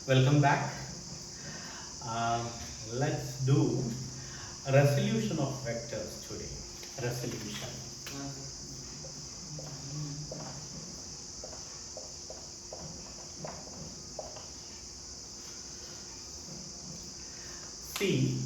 Welcome back. Um, let's do a resolution of vectors today. Resolution. See,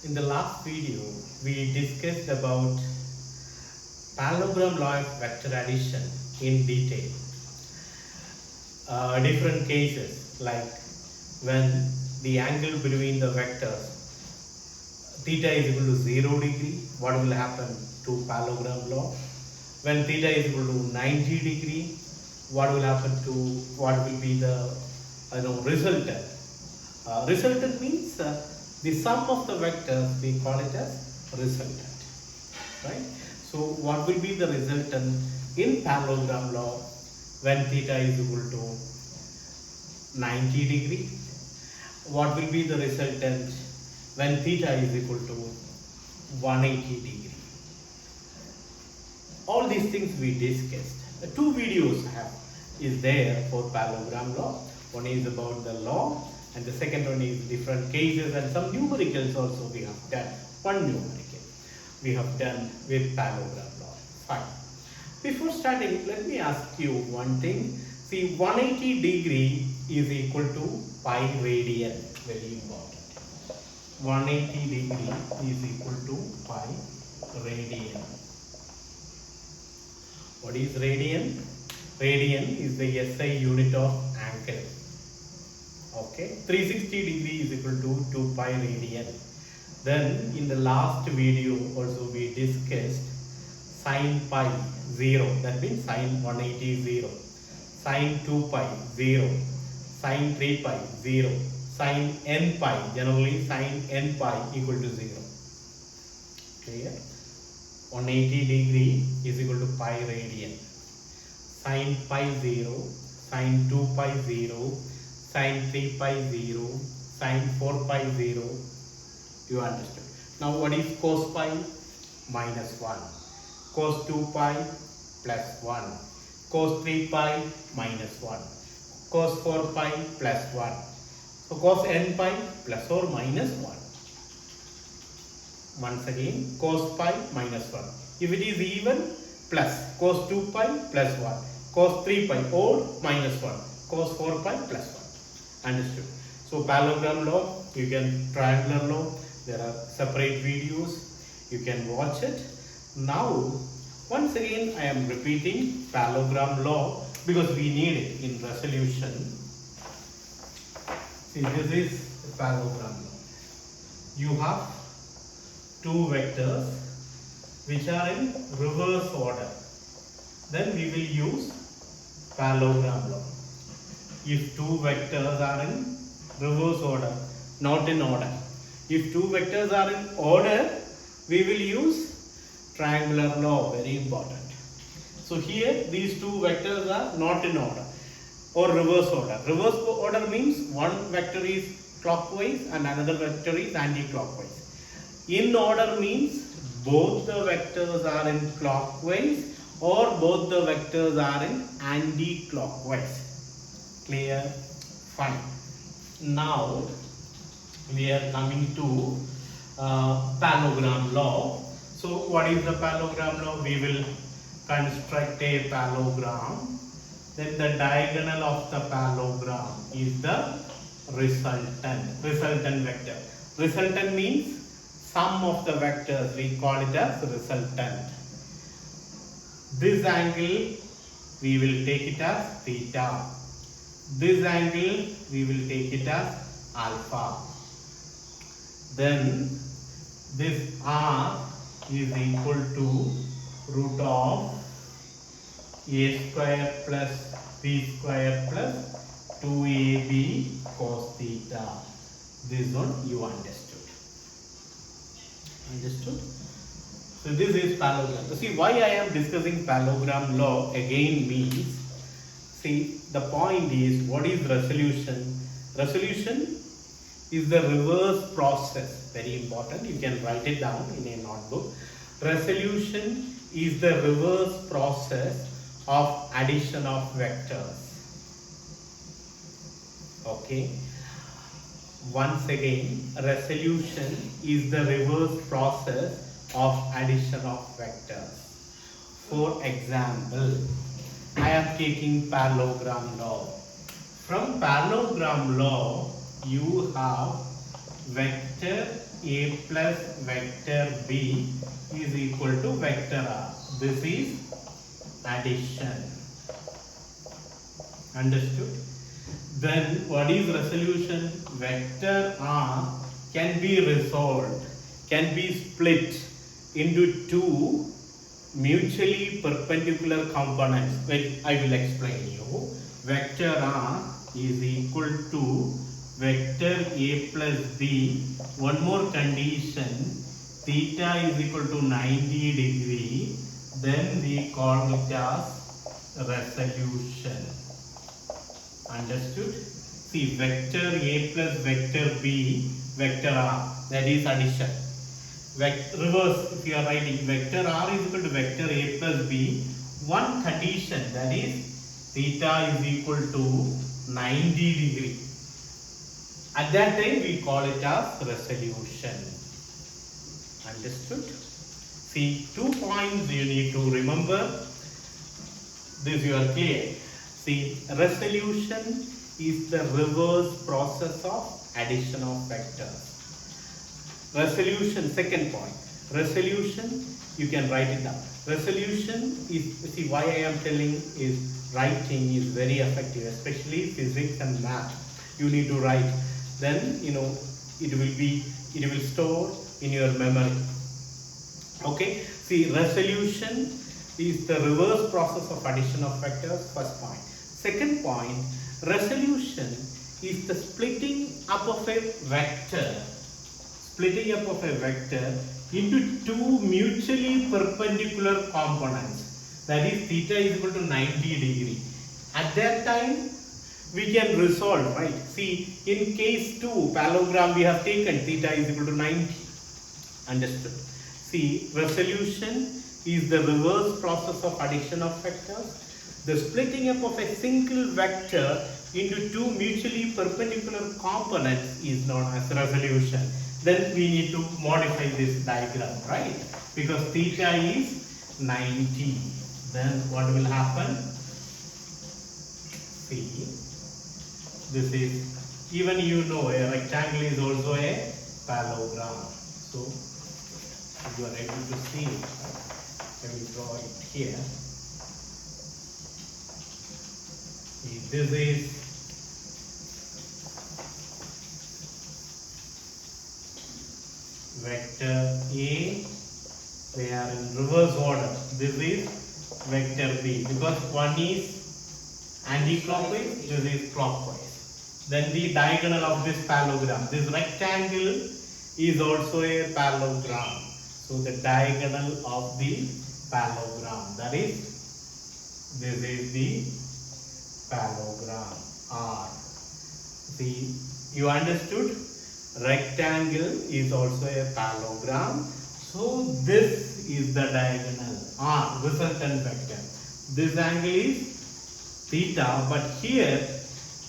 in the last video we discussed about parallelogram law of vector addition in detail. Different cases like when the angle between the vectors theta is equal to 0 degree, what will happen to parallelogram law? When theta is equal to 90 degree, what will happen to what will be the resultant? Resultant means the sum of the vectors, we call it as resultant, right? So what will be the resultant in parallelogram law when theta is equal to 90 degree? What will be the resultant when theta is equal to 180 degree? All these things we discussed. The two videos is there for parallelogram law. One is about the law and the second one is different cases and some numericals also we have done. One numerical we have done with parallelogram law. Fine. Before starting, let me ask you one thing. See, 180 degree is equal to pi radian. Very important. 180 degree is equal to pi radian. What is radian? Radian is the SI unit of angle. Okay, 360 degree is equal to 2 pi radian. Then in the last video also we discussed sine pi 0, that means sine 180 0, sine 2 pi 0, sine 3 pi 0, sine n pi, generally sine n pi equal to 0. Clear? 180 degree is equal to pi radian. Sine pi 0, sine 2 pi 0, sine 3 pi 0, sine 4 pi 0. You understood. Now what is cos pi? Minus 1. Cos 2 pi plus 1. Cos 3 pi minus 1. Cos 4 pi plus 1. So cos n pi plus or minus 1. Once again, cos pi minus 1. If it is even, plus cos 2 pi plus 1. Cos 3 pi or minus 1. Cos 4 pi plus 1. Understood. So parallelogram law, you can triangular law. There are separate videos. You can watch it. Now, once again, I am repeating parallelogram law because we need it in resolution. See, this is the parallelogram law. You have two vectors which are in reverse order. Then we will use parallelogram law. If two vectors are in reverse order, not in order. If two vectors are in order, we will use triangular law, very important. So here these two vectors are not in order or reverse order. Reverse order means one vector is clockwise and another vector is anti-clockwise. In order means both the vectors are in clockwise or both the vectors are in anti-clockwise. Clear? Fine. Now we are coming to parallelogram law. So what is the parallelogram law? We will construct a parallelogram. Then the diagonal of the parallelogram is the resultant vector. Resultant means sum of the vectors, we call it as resultant. This angle we will take it as theta. This angle we will take it as alpha. Then this r is equal to root of a square plus b square plus 2ab cos theta. This one you understood. Understood? So this is parallelogram. So see, why I am discussing parallelogram law again means, see, the point is, what is resolution? Resolution is the reverse process. Very important. You can write it down in a notebook. Resolution is the reverse process of addition of vectors. Okay. Once again, resolution is the reverse process of addition of vectors. For example, I am taking parallelogram law. From parallelogram law, you have vector A plus vector B is equal to vector R. This is addition. Understood? Then what is resolution? Vector R can be resolved, can be split into two mutually perpendicular components. Wait, I will explain you. Vector R is equal to vector A plus B. One more condition, theta is equal to 90 degree. Then we call it as resolution. Understood? See, vector A plus vector B, vector R, that is addition. Reverse, if you are writing vector R is equal to vector A plus B, one condition, that is theta is equal to 90 degree. At that time we call it as resolution. Understood? See, 2 points you need to remember. This you are clear. See, resolution is the reverse process of addition of vectors. Resolution, second point. Resolution, you can write it down. Resolution is, see why I am telling is writing is very effective, especially physics and math. You need to write. Then, it will store in your memory. Okay. See, resolution is the reverse process of addition of vectors, first point. Second point, resolution is the splitting up of a vector. Splitting up of a vector into two mutually perpendicular components. That is theta is equal to 90 degree. At that time, we can resolve, right? See, in case 2, parallelogram we have taken theta is equal to 90. Understood? See, resolution is the reverse process of addition of vectors. The splitting up of a single vector into two mutually perpendicular components is known as resolution. Then we need to modify this diagram, right? Because theta is 90. Then what will happen? See, this is, even a rectangle is also a parallelogram. So you are able to see it. Let me draw it here. See, this is vector A. They are in reverse order. This is vector B because one is anti-clockwise, this is clockwise. Then the diagonal of this parallelogram. This rectangle is also a parallelogram. So the diagonal of the parallelogram, that is, this is the parallelogram R. See, you understood? Rectangle is also a parallelogram. So this is the diagonal R, resultant vector. This angle is theta, but here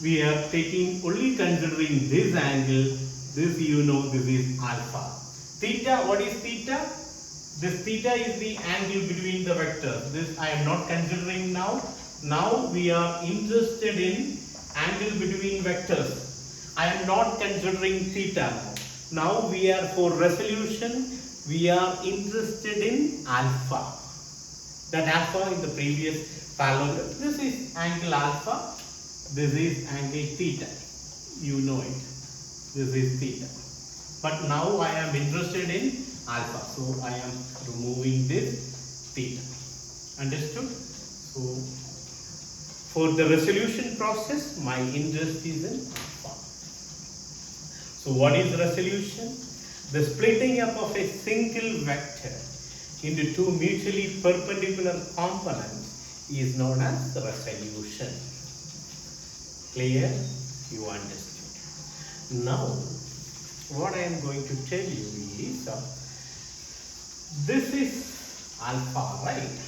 we are taking only considering this angle. This this is alpha. Theta, what is theta? This theta is the angle between the vectors. This I am not considering now. Now we are interested in angle between vectors. I am not considering theta. Now we are for resolution, we are interested in alpha. That alpha in the previous parallelogram. This is angle alpha. This is angle theta. You know it. This is theta. But now I am interested in alpha. So I am removing this theta. Understood? So for the resolution process, my interest is in alpha. So what is resolution? The splitting up of a single vector into two mutually perpendicular components is known as resolution. Clear? You understood. Now, what I am going to tell you is, this is alpha, right?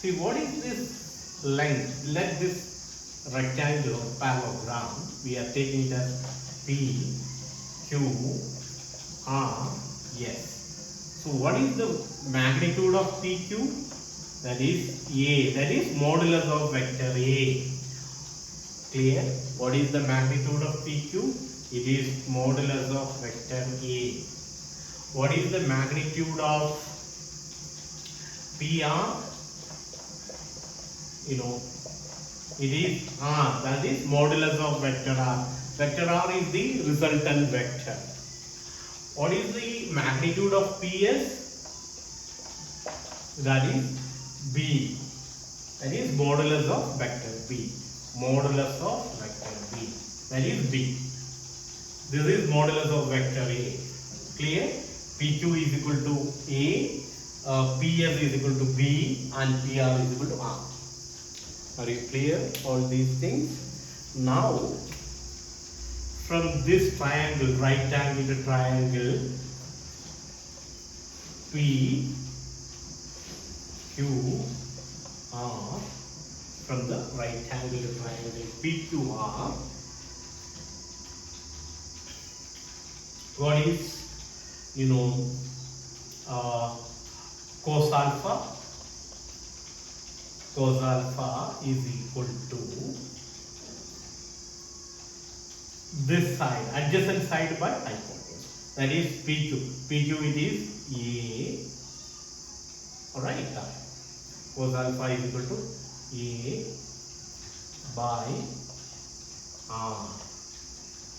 See, what is this length? Let this rectangle or parallelogram, we are taking it as P, Q, R, S. So what is the magnitude of PQ? That is A. That is modulus of vector A. Clear? What is the magnitude of PQ? It is modulus of vector A. What is the magnitude of PR? It is R. That is modulus of vector R. Vector R is the resultant vector. What is the magnitude of PS? That is B. That is modulus of vector B. Modulus of vector B. That is B. This is modulus of vector A. Clear? PQ is equal to A, PS is equal to B, and PR is equal to R. Are you clear? All these things. Now, from this triangle, right angle to triangle, P, Q, R, from the right angle to triangle PQR, what is, cos alpha? Cos alpha is equal to this side, adjacent side by hypotenuse. That is PQ. PQ it is A. Alright. Cos alpha is equal to A by R.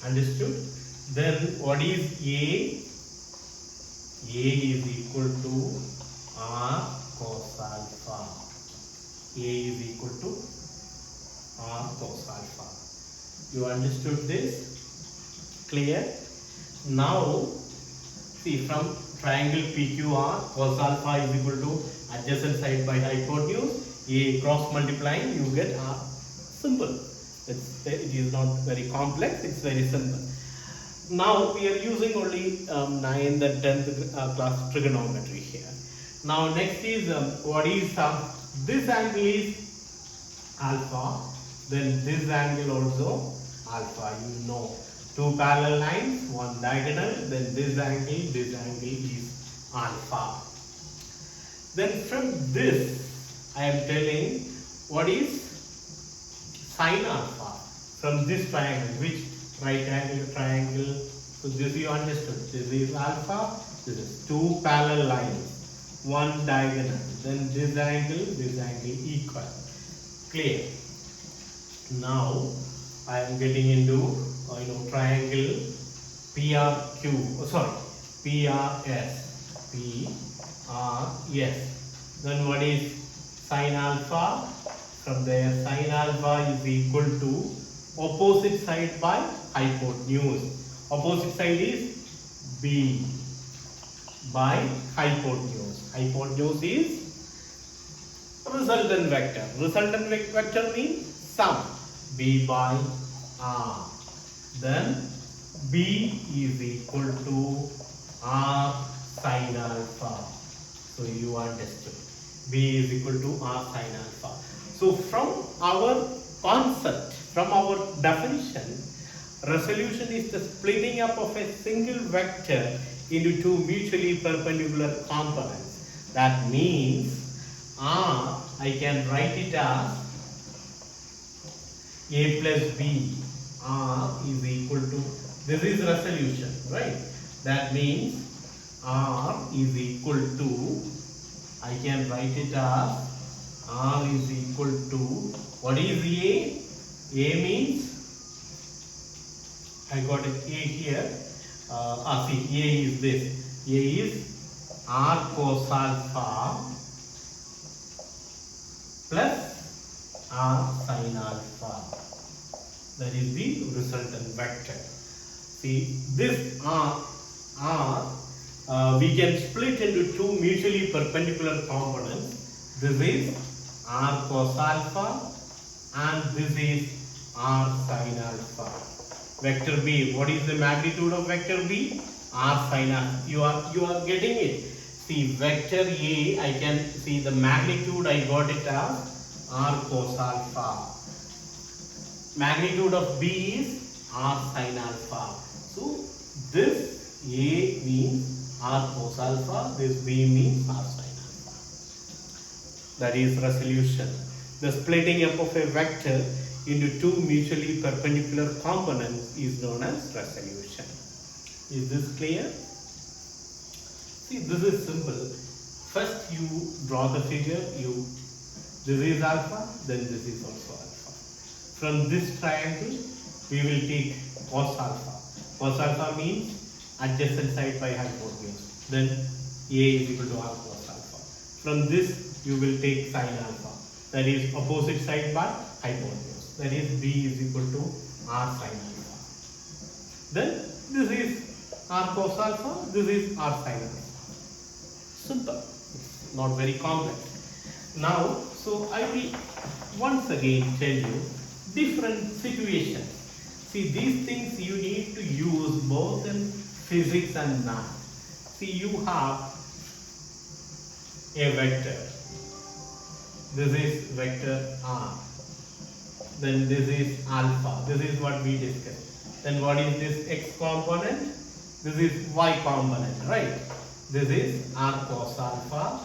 Understood? Then what is A? A is equal to R cos alpha. A is equal to R cos alpha. You understood this? Clear? Now, see, from triangle PQR, cos alpha is equal to adjacent side by hypotenuse. A cross multiplying, you get R. Simple. It is not very complex, it's very simple. Now we are using only 9th and 10th class trigonometry here. Now next is what is this angle is alpha, then this angle also alpha. Two parallel lines, one diagonal, then this angle is alpha. Then from this I am telling what is sine alpha from this triangle, which right angle triangle. So this you understood. This is alpha. This is two parallel lines, one diagonal. Then this angle equal. Clear? Now I am getting into triangle PRS. Then what is sine alpha? From there, sine alpha is equal to opposite side by hypotenuse. Opposite side is B by hypotenuse. Hypotenuse is resultant vector. Resultant vector means sum. B by R. Then B is equal to R sine alpha. So you understood. B is equal to R sine alpha. So from our concept, from our definition, resolution is the splitting up of a single vector into two mutually perpendicular components. That means R, I can write it as A plus B. R is equal to, this is resolution, right? That means R is equal to, I can write it as R is equal to, what is A? A means, I got it A here. See, A is this. A is R cos alpha plus R sin alpha. That is the resultant vector. See, this R we can split into two mutually perpendicular components. This is R cos alpha and this is R sin alpha. Vector B, what is the magnitude of vector B? R sin alpha. You are getting it. See, vector A, I can see the magnitude, I got it as R cos alpha. magnitude of B is R sin alpha. So this A means R cos alpha, this B means R sin alpha. That is resolution. The splitting up of a vector into two mutually perpendicular components is known as resolution. Is this clear? See, this is simple. First you draw the figure, this is alpha, then this is also alpha. From this triangle, we will take cos alpha. Cos alpha means adjacent side by hypotenuse. Then A is equal to R cos alpha. From this, you will take sin alpha. That is opposite side by hypotenuse. That is B is equal to R sin alpha. Then this is R cos alpha, this is R sin alpha. Simple, not very complex. Now, so I will once again tell you different situations. See, these things you need to use both in physics and math. See, you have a vector. This is vector R. Then this is alpha. This is what we discussed. Then what is this x component? This is y component, right? This is R cos alpha.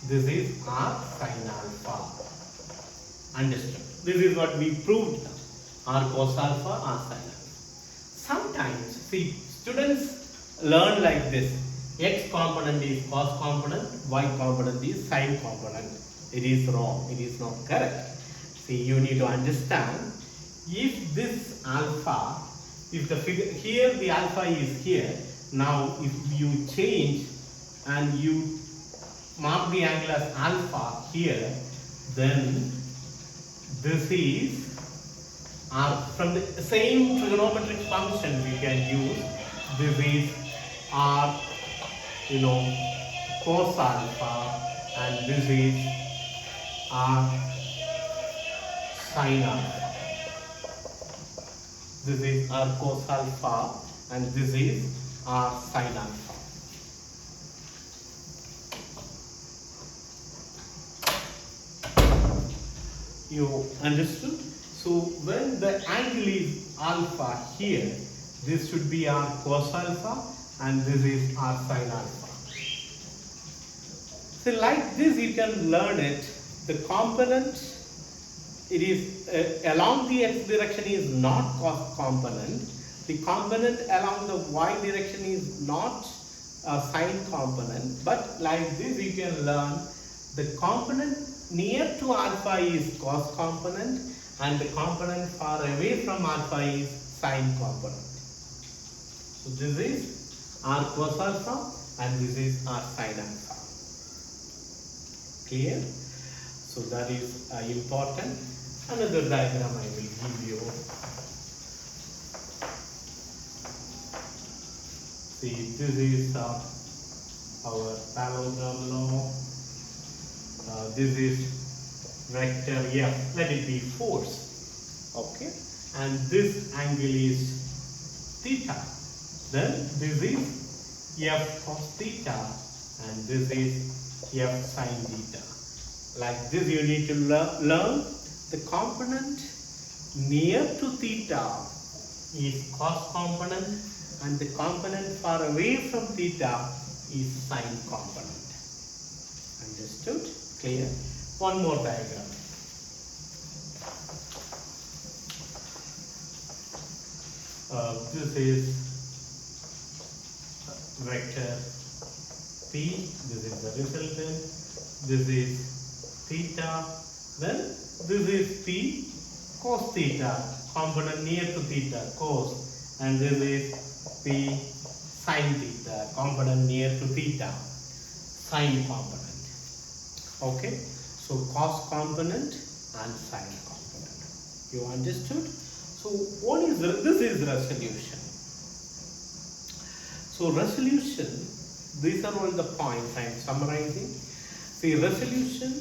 This is R sin alpha. Understood? This is what we proved now. R cos alpha, R sin alpha. Sometimes, see, students learn like this. X component is cos component, y component is sin component. It is wrong. It is not correct. See, you need to understand, if this alpha, if the figure, here the alpha is here, now if you change and you mark the angle as alpha here, then this is R, from the same trigonometric functions you can use, this is R, cos alpha, and this is R sin alpha. This is R cos alpha and this is R sin alpha. You understood? So when the angle is alpha here, this should be R cos alpha and this is R sin alpha. So like this you can learn it. The component, it is along the x direction is not cos component. The component along the y direction is not a sine component. But like this you can learn the component near to alpha is cos component and the component far away from alpha is sine component. So this is R cos alpha and this is R sin alpha. Clear? So that is important. Another diagram I will give you. See, this is our parallelogram law. This is vector F, let it be force. Okay, and this angle is theta. Then this is F cos theta and this is F sin theta. Like this you need to learn the component near to theta is cos component and the component far away from theta is sine component. Understood? Clear? One more diagram. This is vector P, this is the resultant, this is theta, then this is P cos theta, component near to theta, cos, and this is P sin theta, component near to theta, sine component. Okay, so cos component and sine component. You understood? So what is this is resolution. So resolution, these are all the points I am summarizing. See, resolution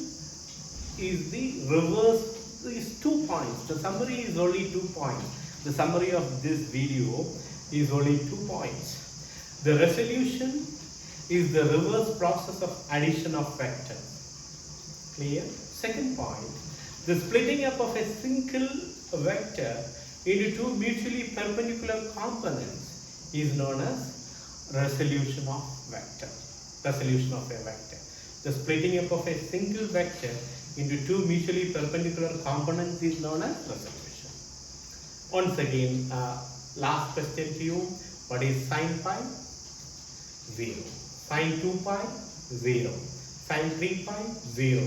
is the reverse, is 2 points. The summary is only 2 points. The summary of this video is only 2 points. The resolution is the reverse process of addition of vectors. Clear? Second point, The splitting up of a single vector into two mutually perpendicular components is known as resolution of vector. Resolution of a vector. The splitting up of a single vector into two mutually perpendicular components is known as resolution. Once again, last question to you. What is sine pi? 0. Sine 2 pi? 0. Sine 3 pi? 0.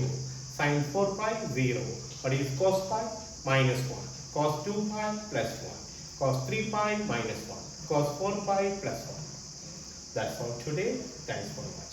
Sine 4 pi? 0. What is cos pi? Minus 1. Cos 2 pi? Plus 1. Cos 3 pi? Minus 1. Cos 4 pi? Plus 1. That's all today. Thanks for watching.